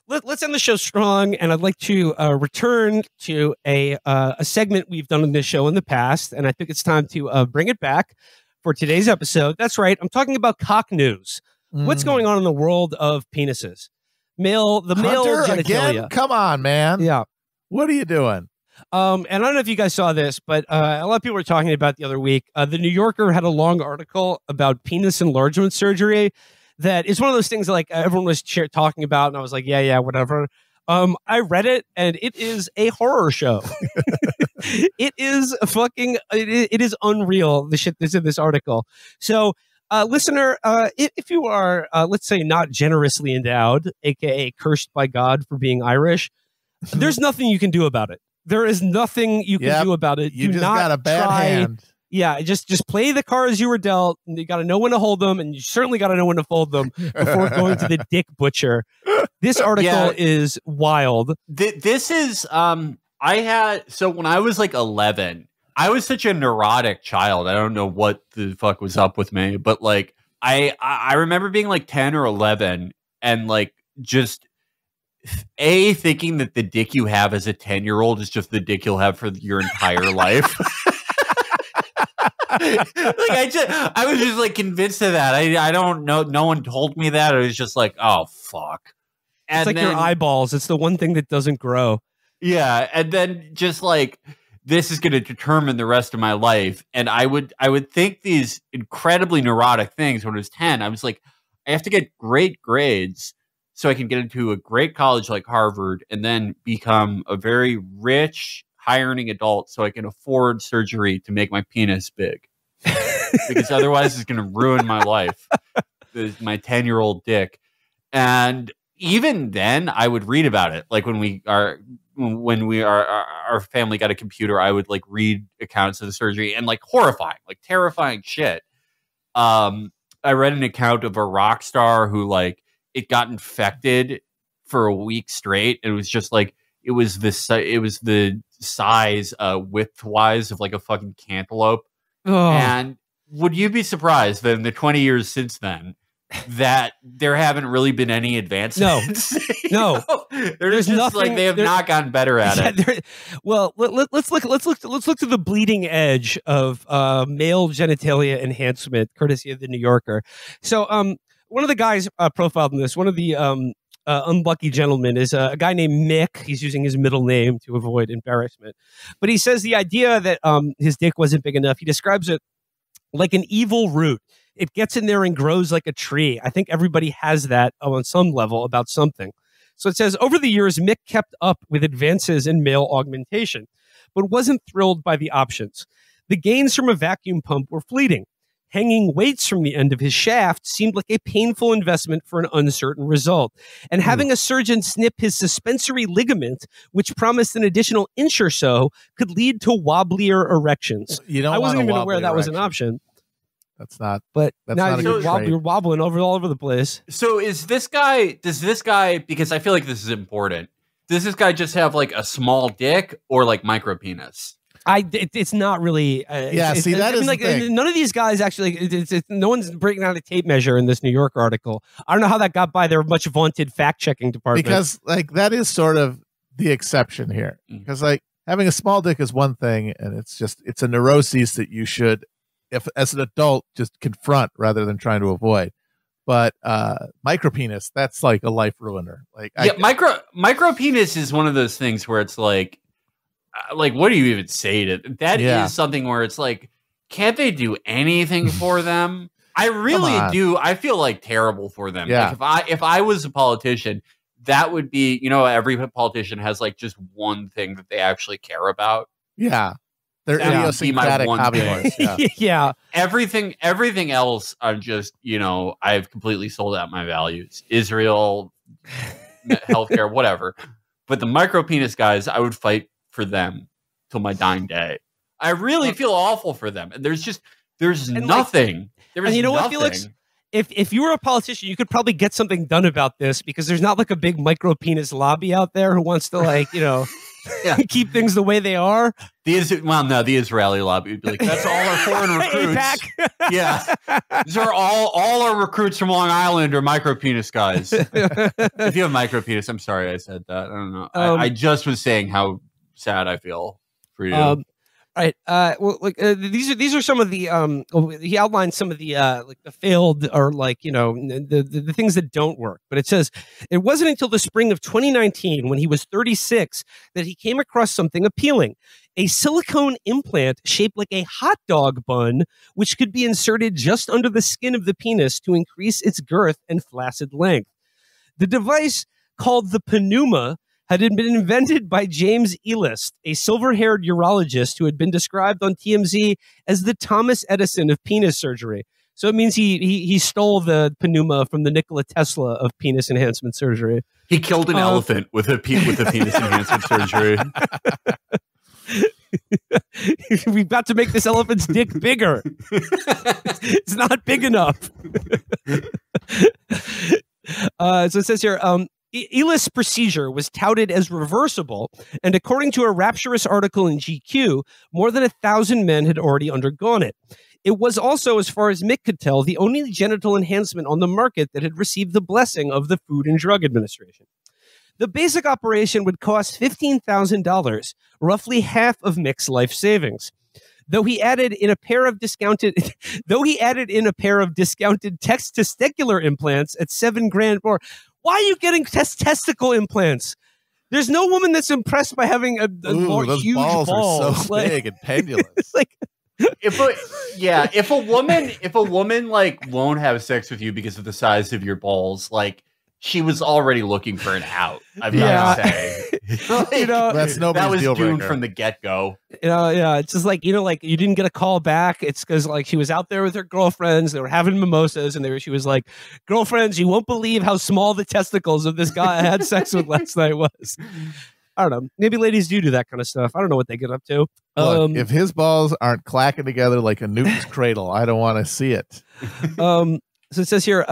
let's end the show strong, and I'd like to return to a segment we've done on this show in the past, and I think it's time to bring it back for today's episode. That's right, I'm talking about cock news. What's going on in the world of penises? Male genitalia. Again? Come on, man. Yeah. What are you doing? And I don't know if you guys saw this, but a lot of people were talking about the other week. The New Yorker had a long article about penis enlargement surgery. That is one of those things that, like, everyone was talking about, and I was like, yeah, whatever. I read it, and it is a horror show. It is it is unreal, the shit that's in this article. So, listener, if you are, let's say, not generously endowed, aka cursed by God for being Irish, there's nothing you can do about it. There is nothing you can do about it. You just got a bad hand. Yeah, just play the cards you were dealt. And you got to know when to hold them, and you certainly got to know when to fold them before going to the dick butcher. This article is wild. This is so when I was like 11, I was such a neurotic child. I don't know what the fuck was up with me, but like I remember being like 10 or 11 and like just thinking that the dick you have as a 10-year-old is just the dick you'll have for your entire life. Like I was just like convinced of that. I don't know. No one told me that. I was just like, oh fuck. And it's like your eyeballs. It's the one thing that doesn't grow. Yeah, and then just like this is going to determine the rest of my life. And I would think these incredibly neurotic things when I was 10. I was like, I have to get great grades so I can get into a great college like Harvard, and then become a very rich, high-earning adult so I can afford surgery to make my penis big. Because otherwise it's going to ruin my life. My 10-year-old dick. And even then I would read about it. Like when our family got a computer, I would like read accounts of the surgery, and like horrifying, like terrifying shit. I read an account of a rock star who like it got infected for a week straight. It was just like, it was the size width-wise of like a fucking cantaloupe. Oh. And would you be surprised that in the 20 years since then that there haven't really been any advancements? No. There's just nothing, like they have not gotten better at it. Well, let's look to the bleeding edge of male genitalia enhancement, courtesy of the New Yorker. So, one of the guys profiled in this, one of the unlucky gentlemen, is a guy named Mick. He's using his middle name to avoid embarrassment. But he says the idea that his dick wasn't big enough, he describes it like an evil root. It gets in there and grows like a tree. I think everybody has that on some level about something. So it says, over the years, Mick kept up with advances in male augmentation, but wasn't thrilled by the options. The gains from a vacuum pump were fleeting. Hanging weights from the end of his shaft seemed like a painful investment for an uncertain result. And having a surgeon snip his suspensory ligament, which promised an additional inch or so, could lead to wobblier erections. I wasn't even aware that was an option. That's not. But that's now not you're wobbling all over the place. So does this guy, because I feel like this is important, does this guy just have like a small dick or like micro penis? It's not really. That is like, the thing. None of these guys actually. No one's breaking out a tape measure in this New York article. I don't know how that got by their much vaunted fact checking department. Because like that is sort of the exception here. Because like having a small dick is one thing, and it's a neuroses that you should, if as an adult, just confront rather than trying to avoid. But micro penis, that's like a life ruiner. Like micro penis is one of those things where it's like what do you even say to that? Is something where it's like, can't they do anything for them? I really do. I feel like terrible for them. Yeah. Like if I was a politician, that would be, every politician has like just one thing that they actually care about. Yeah. They're idiosyncratic hobby horse. Yeah. Everything else, I'm just, I've completely sold out my values. Israel, healthcare, whatever. But the micro penis guys, I would fight for them till my dying day. I really feel awful for them. There's nothing. And you know what, Felix? If you were a politician, you could probably get something done about this, because there's not like a big micro penis lobby out there who wants to Yeah. keep things the way they are. The Israeli lobby would be like, that's all our foreign recruits. Yeah. These are all our recruits from Long Island are micro penis guys. If you have micro penis, I'm sorry I said that. I don't know. I just was saying how sad I feel for you. Right. Well, like these are some of the he outlined some of the like the failed or like the things that don't work. But it says it wasn't until the spring of 2019 when he was 36 that he came across something appealing: a silicone implant shaped like a hot dog bun, which could be inserted just under the skin of the penis to increase its girth and flaccid length. The device, called the pneuma, had been invented by James Elist, a silver-haired urologist who had been described on TMZ as the Thomas Edison of penis surgery. So it means he stole the pneuma from the Nikola Tesla of penis enhancement surgery. He killed an elephant with a penis enhancement surgery. We've got to make this elephant's dick bigger. It's not big enough. So it says here, Elist's procedure was touted as reversible, and according to a rapturous article in GQ, more than 1,000 men had already undergone it. It was also, as far as Mick could tell, the only genital enhancement on the market that had received the blessing of the Food and Drug Administration. The basic operation would cost $15,000, roughly half of Mick's life savings. Though he added in a pair of discounted testicular implants at $7,000 more. Why are you getting testicle implants? There's no woman that's impressed by having those huge balls. Are so big and pendulous. Like, if a woman like won't have sex with you because of the size of your balls, like she was already looking for an out. I've got to say, like, that's that was deal doomed breaker. from the get go. It's just like like you didn't get a call back. It's because like she was out there with her girlfriends. They were having mimosas, and she was like, "Girlfriends, you won't believe how small the testicles of this guy I had sex with last night was." I don't know. Maybe ladies do that kind of stuff. I don't know what they get up to. Look, if his balls aren't clacking together like a Newton's cradle, I don't want to see it. So it says here,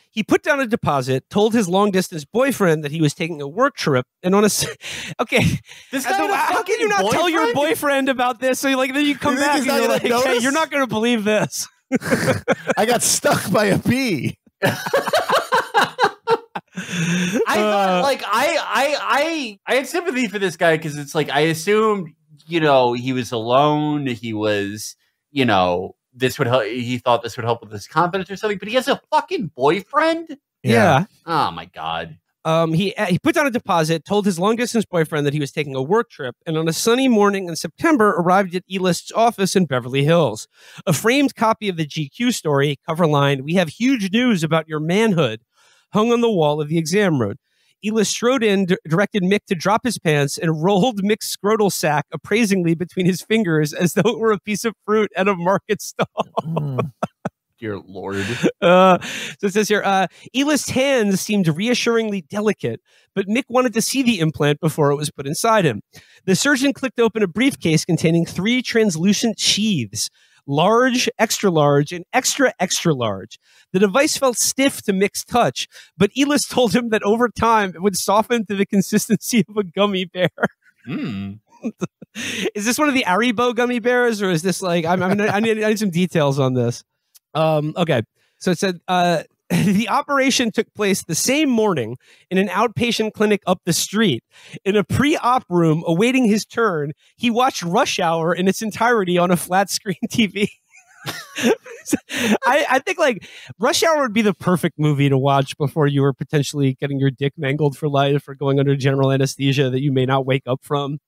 he put down a deposit, told his long-distance boyfriend that he was taking a work trip, and on a... Okay, how can you not tell your boyfriend about this? So then you come back and you're like, hey, you're not going to believe this. I got stuck by a bee. I thought, like, I had sympathy for this guy because it's like, I assumed, he was alone. He was, this would help. He thought this would help with his confidence or something, but he has a fucking boyfriend. Yeah. Oh my God. He put down a deposit, told his long distance boyfriend that he was taking a work trip, and on a sunny morning in September arrived at Elist's office in Beverly Hills. A framed copy of the GQ story, cover line, "We have huge news about your manhood," hung on the wall of the exam room. Elist strode in, directed Mick to drop his pants, and rolled Mick's scrotal sack appraisingly between his fingers as though it were a piece of fruit at a market stall. Dear Lord. So it says here, Elist's hands seemed reassuringly delicate, but Mick wanted to see the implant before it was put inside him. The surgeon clicked open a briefcase containing 3 translucent sheaths: large, extra large, and extra, extra large. The device felt stiff to Mick's touch, but Elist told him that over time it would soften to the consistency of a gummy bear. Is this one of the Haribo gummy bears, or is this like, I need some details on this. Okay. So it said, the operation took place the same morning in an outpatient clinic up the street. In a pre-op room awaiting his turn, he watched Rush Hour in its entirety on a flat screen TV. I think like Rush Hour would be the perfect movie to watch before you were potentially getting your dick mangled for life or going under general anesthesia that you may not wake up from.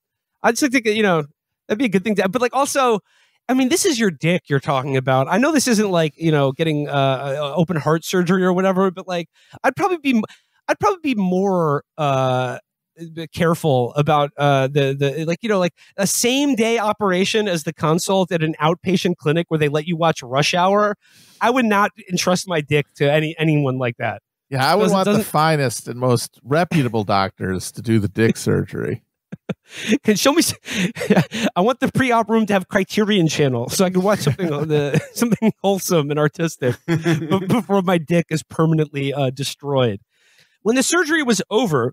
I just think, that'd be a good thing to, but like also, I mean, this is your dick you're talking about. I know this isn't like, getting open heart surgery or whatever, but like, I'd probably be more careful about like a same day operation as the consult at an outpatient clinic where they let you watch Rush Hour. I would not entrust my dick to anyone like that. Yeah, I would want the finest and most reputable doctors to do the dick surgery. Can show me. I want the pre-op room to have Criterion Channel so I can watch something something wholesome and artistic before my dick is permanently destroyed. When the surgery was over,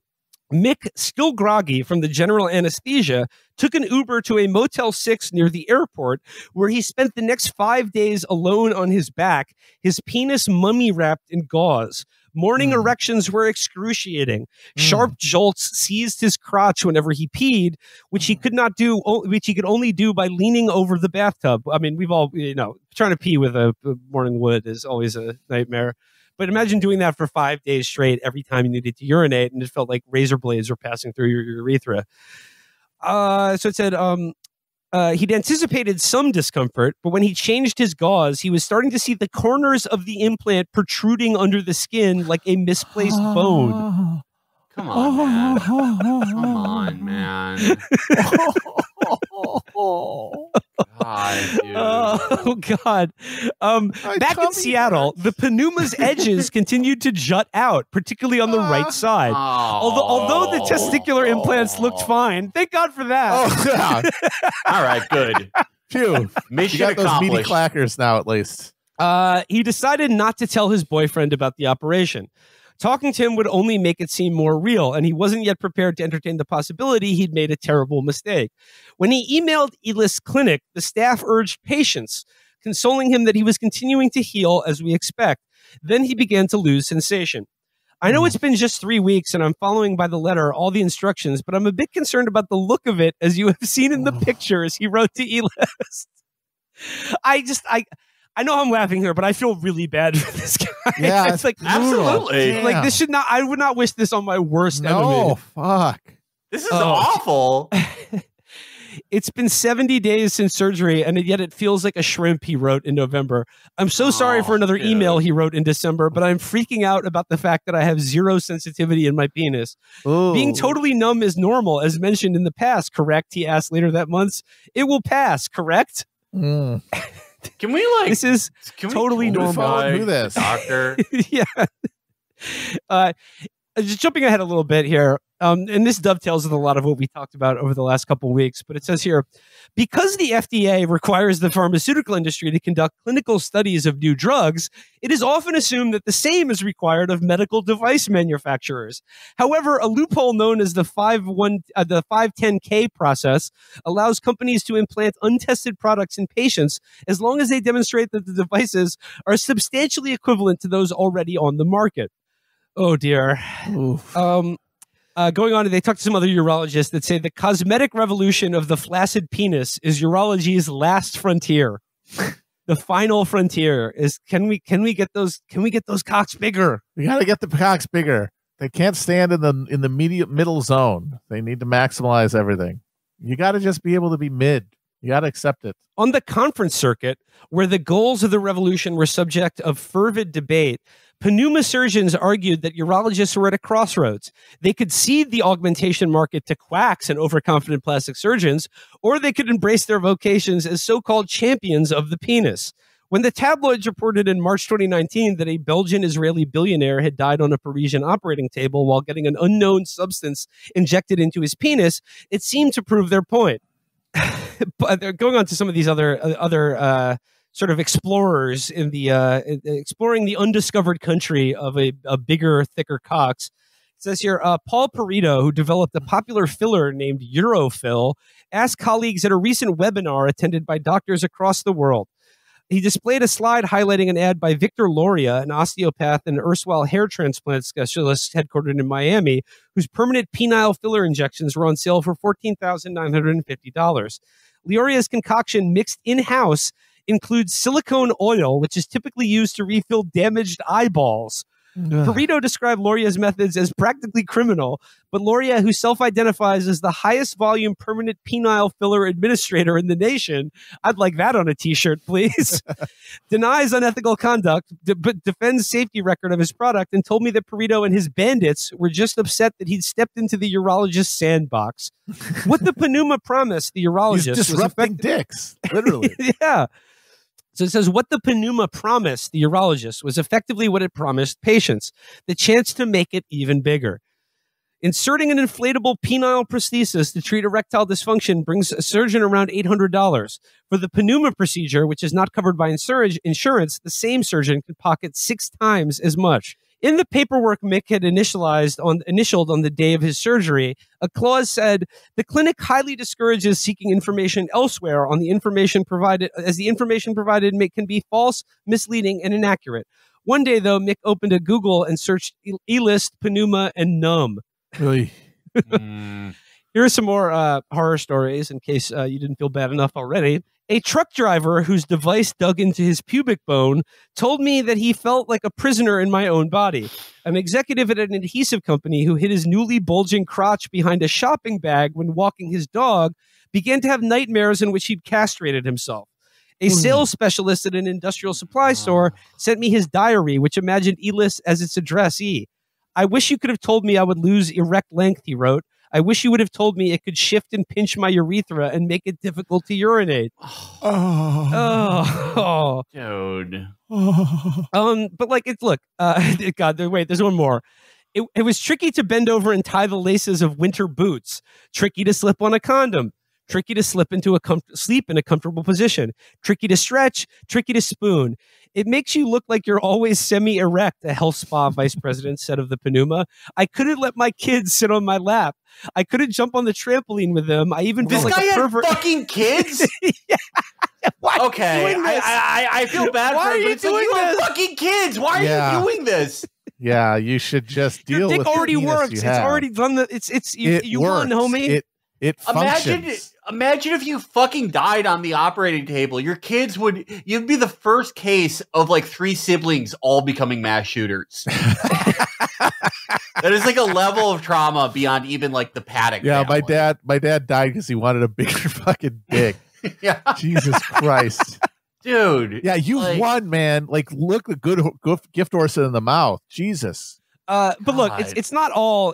Mick, still groggy from the general anesthesia, took an Uber to a Motel 6 near the airport, where he spent the next 5 days alone on his back, his penis mummy-wrapped in gauze. Morning erections were excruciating. Sharp jolts seized his crotch whenever he peed, which he could only do by leaning over the bathtub. I mean, we've all, trying to pee with a morning wood is always a nightmare. But imagine doing that for 5 days straight every time you needed to urinate, and it felt like razor blades were passing through your urethra. So it said he'd anticipated some discomfort, but when he changed his gauze, he was starting to see the corners of the implant protruding under the skin like a misplaced bone. Come on, man. Come on, man. God, dude. Oh, God. Back in Seattle, the pneuma's edges continued to jut out, particularly on the right side. Although the testicular implants looked fine. Thank God for that. Oh, yeah. All right, good. Phew. Mission You got those meaty accomplished. clackers now, at least. He decided not to tell his boyfriend about the operation. Talking to him would only make it seem more real, and he wasn't yet prepared to entertain the possibility he'd made a terrible mistake. When he emailed Elis Clinic, the staff urged patience, consoling him that he was continuing to heal as we expect. Then he began to lose sensation. I know it's been just 3 weeks, and I'm following by the letter all the instructions, but I'm a bit concerned about the look of it, as you have seen in the pictures he wrote to Elis. I know I'm laughing here, but I feel really bad for this guy. Yeah, it's like absolutely. Like this should not. I would not wish this on my worst enemy. No, fuck. This is awful. It's been 70 days since surgery, and yet it feels like a shrimp, he wrote in November. I'm so sorry for another email, he wrote in December, but I'm freaking out about the fact that I have zero sensitivity in my penis. Ooh. Being totally numb is normal, as mentioned in the past, correct? He asked later that month. It will pass, correct? Mm. Can we This is totally normal. Who this? Doctor? Yeah. Just jumping ahead a little bit here, and this dovetails with a lot of what we talked about over the last couple of weeks, but it says here, because the FDA requires the pharmaceutical industry to conduct clinical studies of new drugs, it is often assumed that the same is required of medical device manufacturers. However, a loophole known as the 510K process allows companies to implant untested products in patients as long as they demonstrate that the devices are substantially equivalent to those already on the market. Oh, dear. Going on, they talked to some other urologists that say the cosmetic revolution of the flaccid penis is urology's last frontier. The final frontier is can we get those cocks bigger? We got to get the cocks bigger. They can't stand in the middle zone. They need to maximize everything. You got to just be able to be mid. You got to accept it. On the conference circuit, where the goals of the revolution were subject of fervid debate, pneuma surgeons argued that urologists were at a crossroads. They could cede the augmentation market to quacks and overconfident plastic surgeons, or they could embrace their vocations as so-called champions of the penis. When the tabloids reported in March 2019 that a Belgian-Israeli billionaire had died on a Parisian operating table while getting an unknown substance injected into his penis, it seemed to prove their point. But they're going on to some of these other sort of explorers in the exploring the undiscovered country of a bigger, thicker cocks. It says here, Paul Perito, who developed a popular filler named Eurofill, asked colleagues at a recent webinar attended by doctors across the world. He displayed a slide highlighting an ad by Victor Loria, an osteopath and erstwhile hair transplant specialist headquartered in Miami, whose permanent penile filler injections were on sale for $14,950. Leoria's concoction mixed in-house includes silicone oil, which is typically used to refill damaged eyeballs. Perito described Loria's methods as practically criminal, but Loria, who self-identifies as the highest volume permanent penile filler administrator in the nation, I'd like that on a t-shirt, please, denies unethical conduct, but defends safety record of his product and told me that Perito and his bandits were just upset that he'd stepped into the urologist's sandbox. What the pneuma promised the urologist He's disrupting dicks, literally. Yeah. So it says, what the pneuma promised the urologist was effectively what it promised patients, the chance to make it even bigger. Inserting an inflatable penile prosthesis to treat erectile dysfunction brings a surgeon around $800. For the pneuma procedure, which is not covered by insurance, the same surgeon could pocket 6 times as much. In the paperwork Mick had initialed on the day of his surgery, a clause said, "The clinic highly discourages seeking information elsewhere on the information provided, as the information provided can be false, misleading, and inaccurate." One day, though, Mick opened a Google and searched E-list, Pneuma, and Numb. Really? Here are some more horror stories in case you didn't feel bad enough already. A truck driver whose device dug into his pubic bone told me that he felt like a prisoner in my own body. An executive at an adhesive company who hid his newly bulging crotch behind a shopping bag when walking his dog began to have nightmares in which he'd castrated himself. A sales specialist at an industrial supply store sent me his diary, which imagined E-list as its addressee. "I wish you could have told me I would lose erect length," he wrote. "I wish you would have told me it could shift and pinch my urethra and make it difficult to urinate." Oh. Dude. But like, God, wait, there's one more. It was tricky to bend over and tie the laces of winter boots, tricky to slip on a condom, tricky to sleep in a comfortable position, tricky to stretch, tricky to spoon. "It makes you look like you're always semi-erect," a health spa vice president said of the Pneuma. "I couldn't let my kids sit on my lap. I couldn't jump on the trampoline with them. I even This felt guy like a had pervert." fucking kids? Yeah. Why are you Okay, doing this? I feel bad Why for are him, you but it's like, doing you have this? fucking kids. Why are you doing this? Yeah, you should just Your deal dick with already the penis works. you It's have. already done the. You won, works. homie. It functions. Imagine if you fucking died on the operating table. You'd be the first case of like 3 siblings all becoming mass shooters. That is like a level of trauma beyond even like the Paddock. Yeah, family. my dad died because he wanted a bigger fucking dick. Yeah, Jesus Christ. dude. Yeah, you won, man. Like, look the good gift horse in the mouth. Jesus. But look, God. it's not all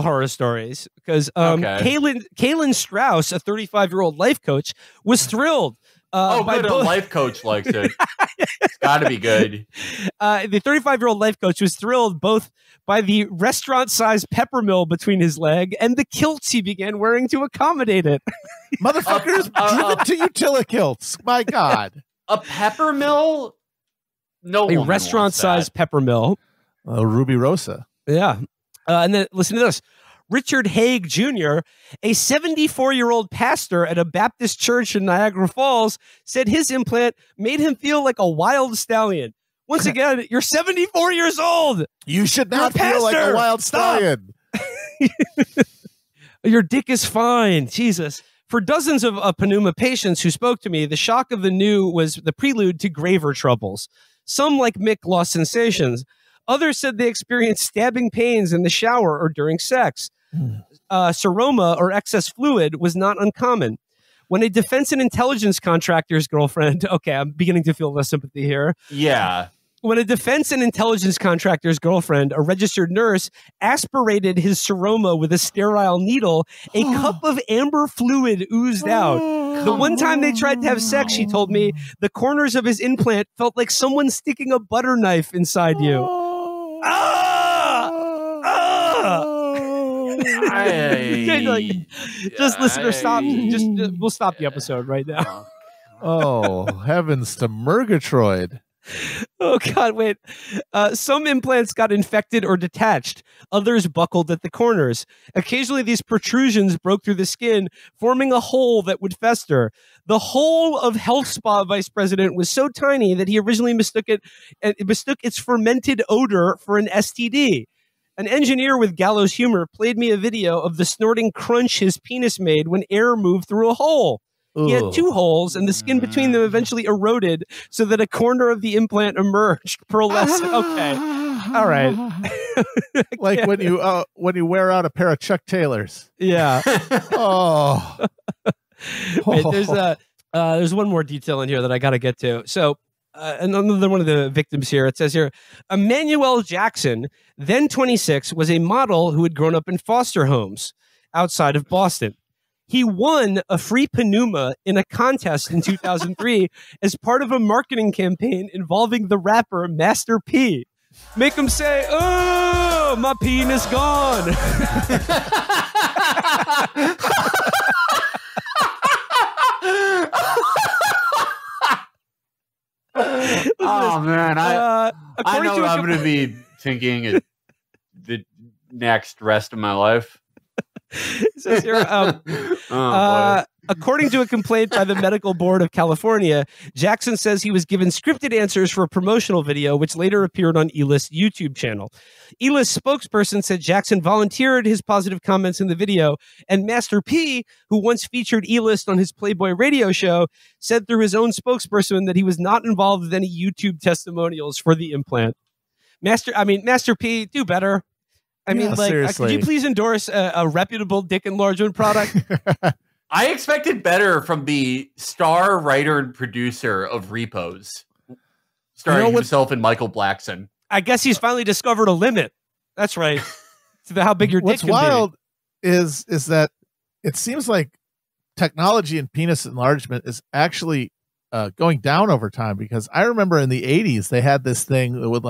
horror stories because Kaylin Strauss, a 35-year-old life coach, was thrilled. Good. A life coach likes it. It's got to be good. The 35-year-old life coach was thrilled both by the restaurant-sized pepper mill between his leg and the kilts he began wearing to accommodate it. Motherfuckers driven to utility-kilts. My God. A pepper mill? No, a restaurant-sized pepper mill. Ruby Rosa. Yeah. And then listen to this. Richard Haig Jr., a 74-year-old pastor at a Baptist church in Niagara Falls, said his implant made him feel like a wild stallion. Once again, you're 74 years old. You should not feel like a wild stallion. Your dick is fine. Jesus. For dozens of Pneuma patients who spoke to me, the shock of the new was the prelude to graver troubles. Some, like Mick, lost sensations. Others said they experienced stabbing pains in the shower or during sex. Seroma, or excess fluid, was not uncommon. When a defense and intelligence contractor's girlfriend... Okay, I'm beginning to feel less sympathy here. Yeah. When a defense and intelligence contractor's girlfriend, a registered nurse, aspirated his seroma with a sterile needle, a cup of amber fluid oozed out. The one time they tried to have sex, she told me, the corners of his implant felt like someone sticking a butter knife inside you. Just listener, stop. Just we'll stop the episode right now. Oh, heavens to Murgatroyd. Oh, God, wait. Some implants got infected or detached. Others buckled at the corners. Occasionally, these protrusions broke through the skin, forming a hole that would fester. The hole of health spa vice president was so tiny that he originally mistook its fermented odor for an STD. An engineer with gallows humor played me a video of the snorting crunch his penis made when air moved through a hole. He had 2 holes, and the skin between them eventually eroded so that a corner of the implant emerged. Pearlescent. Okay. All right. Like when you wear out a pair of Chuck Taylors. Yeah. Oh. Wait, there's one more detail in here that I got to get to. So another one of the victims here, it says here, Emmanuel Jackson, then 26, was a model who had grown up in foster homes outside of Boston. He won a free Pneuma in a contest in 2003 as part of a marketing campaign involving the rapper Master P. Make him say, "Oh, my penis gone." Oh man, I know what I'm going to be thinking of the next rest of my life. It says here, according to a complaint by the Medical Board of California, Jackson says he was given scripted answers for a promotional video, which later appeared on E-List's YouTube channel. E-List spokesperson said Jackson volunteered his positive comments in the video, and Master P, who once featured E-List on his Playboy radio show, said through his own spokesperson that he was not involved with any YouTube testimonials for the implant. Master P, do better. I mean, could you please endorse a reputable dick enlargement product? I expected better from the star writer and producer of Repos, starring himself and Michael Blackson. I guess he's finally discovered a limit. That's right. To how big your dick can be. What's wild is that it seems like technology and penis enlargement is actually going down over time, because I remember in the 80s they had this thing that would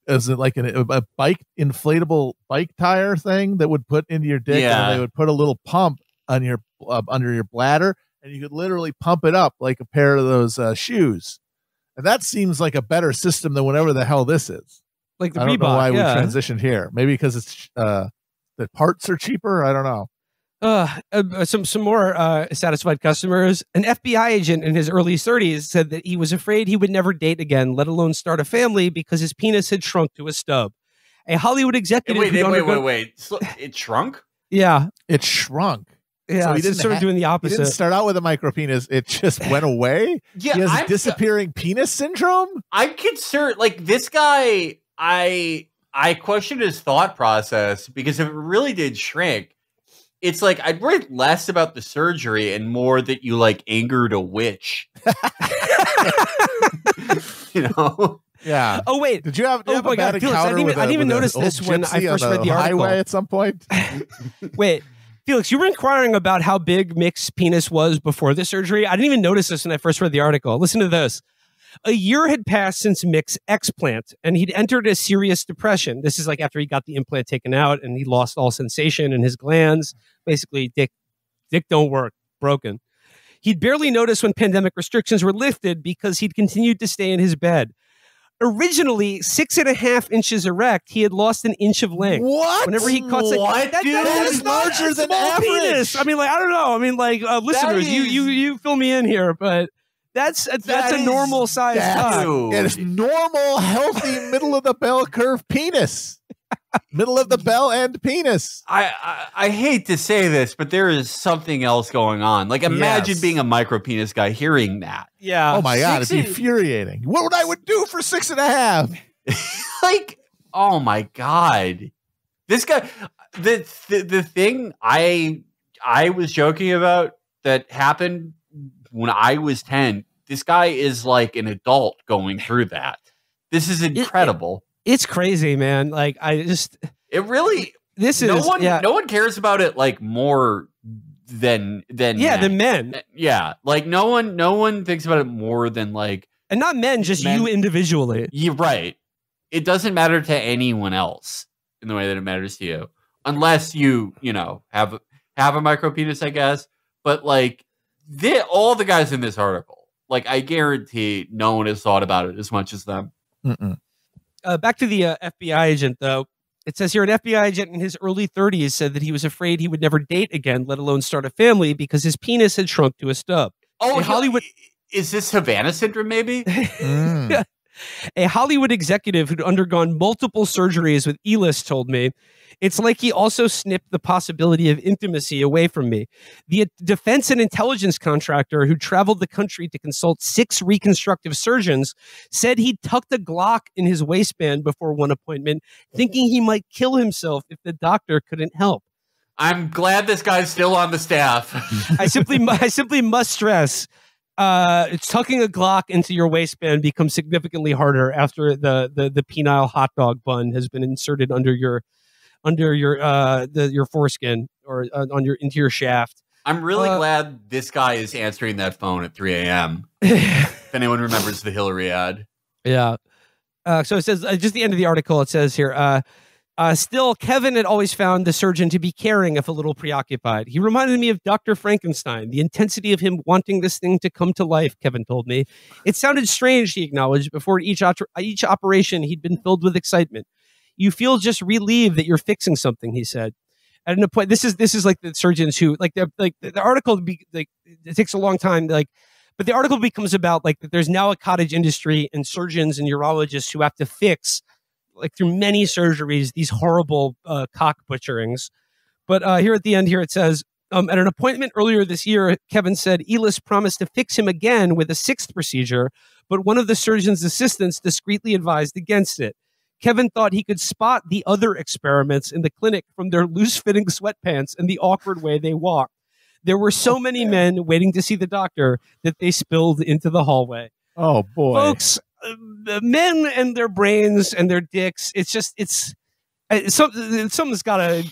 is it like a bike inflatable bike tire thing that would put into your dick, and they would put a little pump on your under your bladder, and you could literally pump it up like a pair of those shoes. And that seems like a better system than whatever the hell this is. Like the I don't Reebok, know why we transitioned here. Maybe because it's the parts are cheaper. I don't know. Some more satisfied customers. An FBI agent in his early 30s said that he was afraid he would never date again, let alone start a family, because his penis had shrunk to a stub. A Hollywood executive. Wait. So it shrunk? Yeah. It shrunk. Yeah, so he didn't sort of doing the opposite. He didn't start out with a micro penis. It just went away. Yeah, he has disappearing penis syndrome. I'm concerned. Like, this guy, I question his thought process, because if it really did shrink, it's like I'd worry less about the surgery and more that you angered a witch. You know? Yeah. Oh wait. Did you have a bad encounter I didn't even notice this when I first read the article. Highway at some point. Wait, Felix, you were inquiring about how big Mick's penis was before the surgery. I didn't even notice this when I first read the article. Listen to this. A year had passed since Mick's explant, and he'd entered a serious depression. This is after he got the implant taken out, and he lost all sensation in his glands. Basically, dick don't work, broken. He'd barely noticed when pandemic restrictions were lifted because he'd continued to stay in his bed. Originally 6.5 inches erect, he had lost an inch of length. What? Whenever he caught that is larger than average. Penis. I mean, I don't know. I mean, listeners, you fill me in here, but that's a normal size cock. It's normal, healthy, middle of the bell curve penis. Middle of the bell end penis. I hate to say this, but there is something else going on. Imagine being a micro penis guy hearing that. Yeah. Oh my God, it'd be infuriating. What would I do for 6.5? Oh my God. This guy, the thing I was joking about that happened when I was 10, this guy is like an adult going through that. This is incredible. It's crazy, man. No one cares about it more than men. Yeah. No one thinks about it more than and not men, just you individually. You're right. It doesn't matter to anyone else in the way that it matters to you, unless you have a micro penis, I guess. But all the guys in this article, I guarantee no one has thought about it as much as them. Back to the FBI agent, though. It says here an FBI agent in his early 30s said that he was afraid he would never date again, let alone start a family, because his penis had shrunk to a stub. Oh, Hollywood. Is this Havana syndrome, maybe? A Hollywood executive who'd undergone multiple surgeries with E-List told me, it's like he also snipped the possibility of intimacy away from me. The defense and intelligence contractor who traveled the country to consult 6 reconstructive surgeons said he tucked a Glock in his waistband before one appointment, thinking he might kill himself if the doctor couldn't help. I'm glad this guy's still on the staff. I simply must stress, tucking a Glock into your waistband becomes significantly harder after the penile hot dog bun has been inserted under your foreskin or into your shaft. I'm really glad this guy is answering that phone at 3 a.m. If anyone remembers the Hillary ad. Yeah. So it says, just the end of the article, it says here, still, Kevin had always found the surgeon to be caring if a little preoccupied. He reminded me of Dr. Frankenstein, the intensity of him wanting this thing to come to life, Kevin told me. It sounded strange, he acknowledged. Before each operation, he'd been filled with excitement. You feel just relieved that you're fixing something, he said. At an point, this is like the surgeons who the article it takes a long time, but the article becomes about that there's now a cottage industry and surgeons and urologists who have to fix through many surgeries these horrible cock butcherings. But here at the end, here it says, at an appointment earlier this year, Kevin said Elis promised to fix him again with a 6th procedure, but one of the surgeon's assistants discreetly advised against it. Kevin thought he could spot the other experiments in the clinic from their loose-fitting sweatpants and the awkward way they walked. There were so many men waiting to see the doctor that they spilled into the hallway. Oh, boy. Folks, men and their brains and their dicks, something's got to,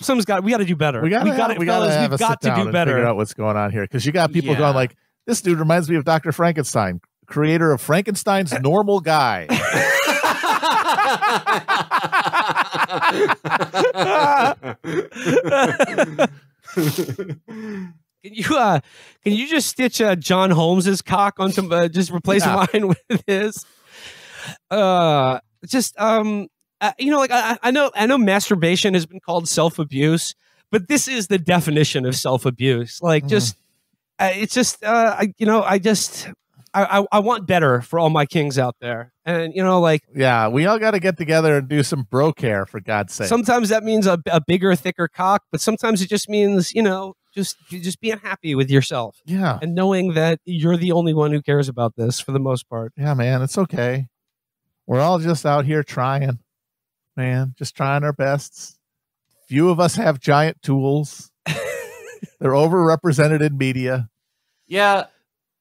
we got to do better. We got to do better. Figure out what's going on here. Because you got people going like, this dude reminds me of Dr. Frankenstein, creator of Frankenstein's Normal Guy. Can you just stitch John Holmes's cock onto just replace mine with his? I know masturbation has been called self-abuse, but this is the definition of self-abuse. I want better for all my kings out there. And, we all got to get together and do some bro care, for God's sake. Sometimes that means a bigger, thicker cock, but sometimes it just means, just being happy with yourself. Yeah. And knowing that you're the only one who cares about this for the most part. Yeah, man, it's okay. We're all just out here trying, man, just trying our best. Few of us have giant tools. They're overrepresented in media. Yeah.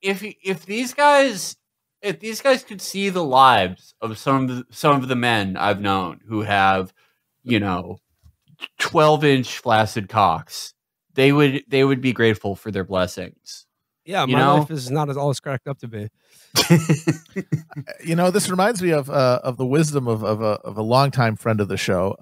If these guys could see the lives of some of the men I've known who have, 12-inch flaccid cocks, they would be grateful for their blessings. Yeah, my life is not all it's cracked up to be. This reminds me of the wisdom of a longtime friend of the show.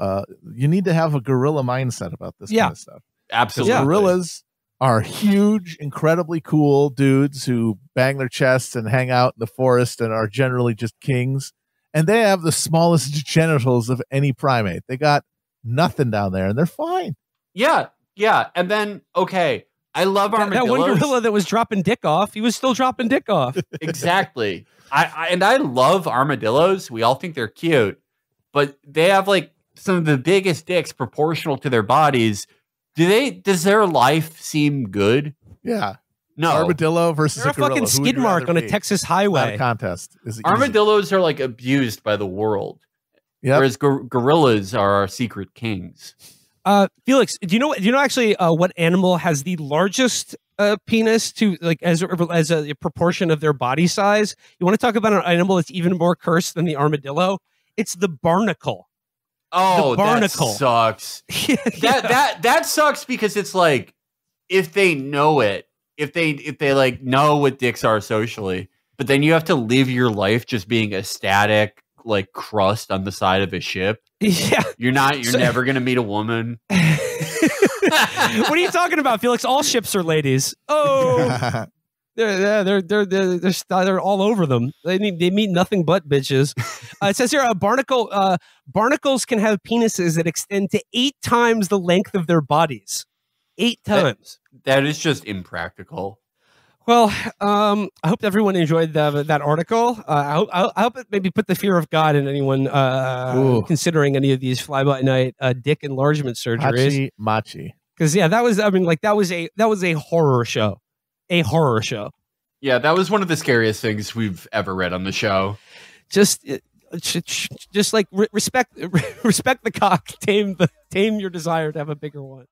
You need to have a gorilla mindset about this kind of stuff. Absolutely. Gorillas are huge, incredibly cool dudes who bang their chests and hang out in the forest and are generally just kings. And they have the smallest genitals of any primate. They got nothing down there, and they're fine. Yeah, yeah. And then, okay, I love armadillos. That one gorilla that was dropping dick off, he was still dropping dick off. Exactly. I love armadillos. We all think they're cute, but they have some of the biggest dicks proportional to their bodies. Does their life seem good? Yeah. No. Armadillo versus They're a gorilla. Fucking skid mark on a Texas highway. Not a contest. Armadillos are abused by the world. Yep. Whereas gorillas are our secret kings. Felix, do you know actually what animal has the largest penis to as a proportion of their body size? You want to talk about an animal that's even more cursed than the armadillo? It's the barnacle. Oh, the barnacle. That sucks. That sucks because it's if they know it, if they know what dicks are socially, but then you have to live your life just being a static crust on the side of a ship. Yeah, you're never gonna meet a woman. What are you talking about, Felix? All ships are ladies. Oh, they're all over them. They meet nothing but bitches. It says here, barnacles can have penises that extend to 8 times the length of their bodies. 8 times. That is just impractical. Well, I hope everyone enjoyed that article. I hope it maybe put the fear of God in anyone considering any of these fly-by-night dick enlargement surgeries. Machi. Because that was a horror show. A horror show. Yeah, that was one of the scariest things we've ever read on the show. Just respect the cock, tame your desire to have a bigger one.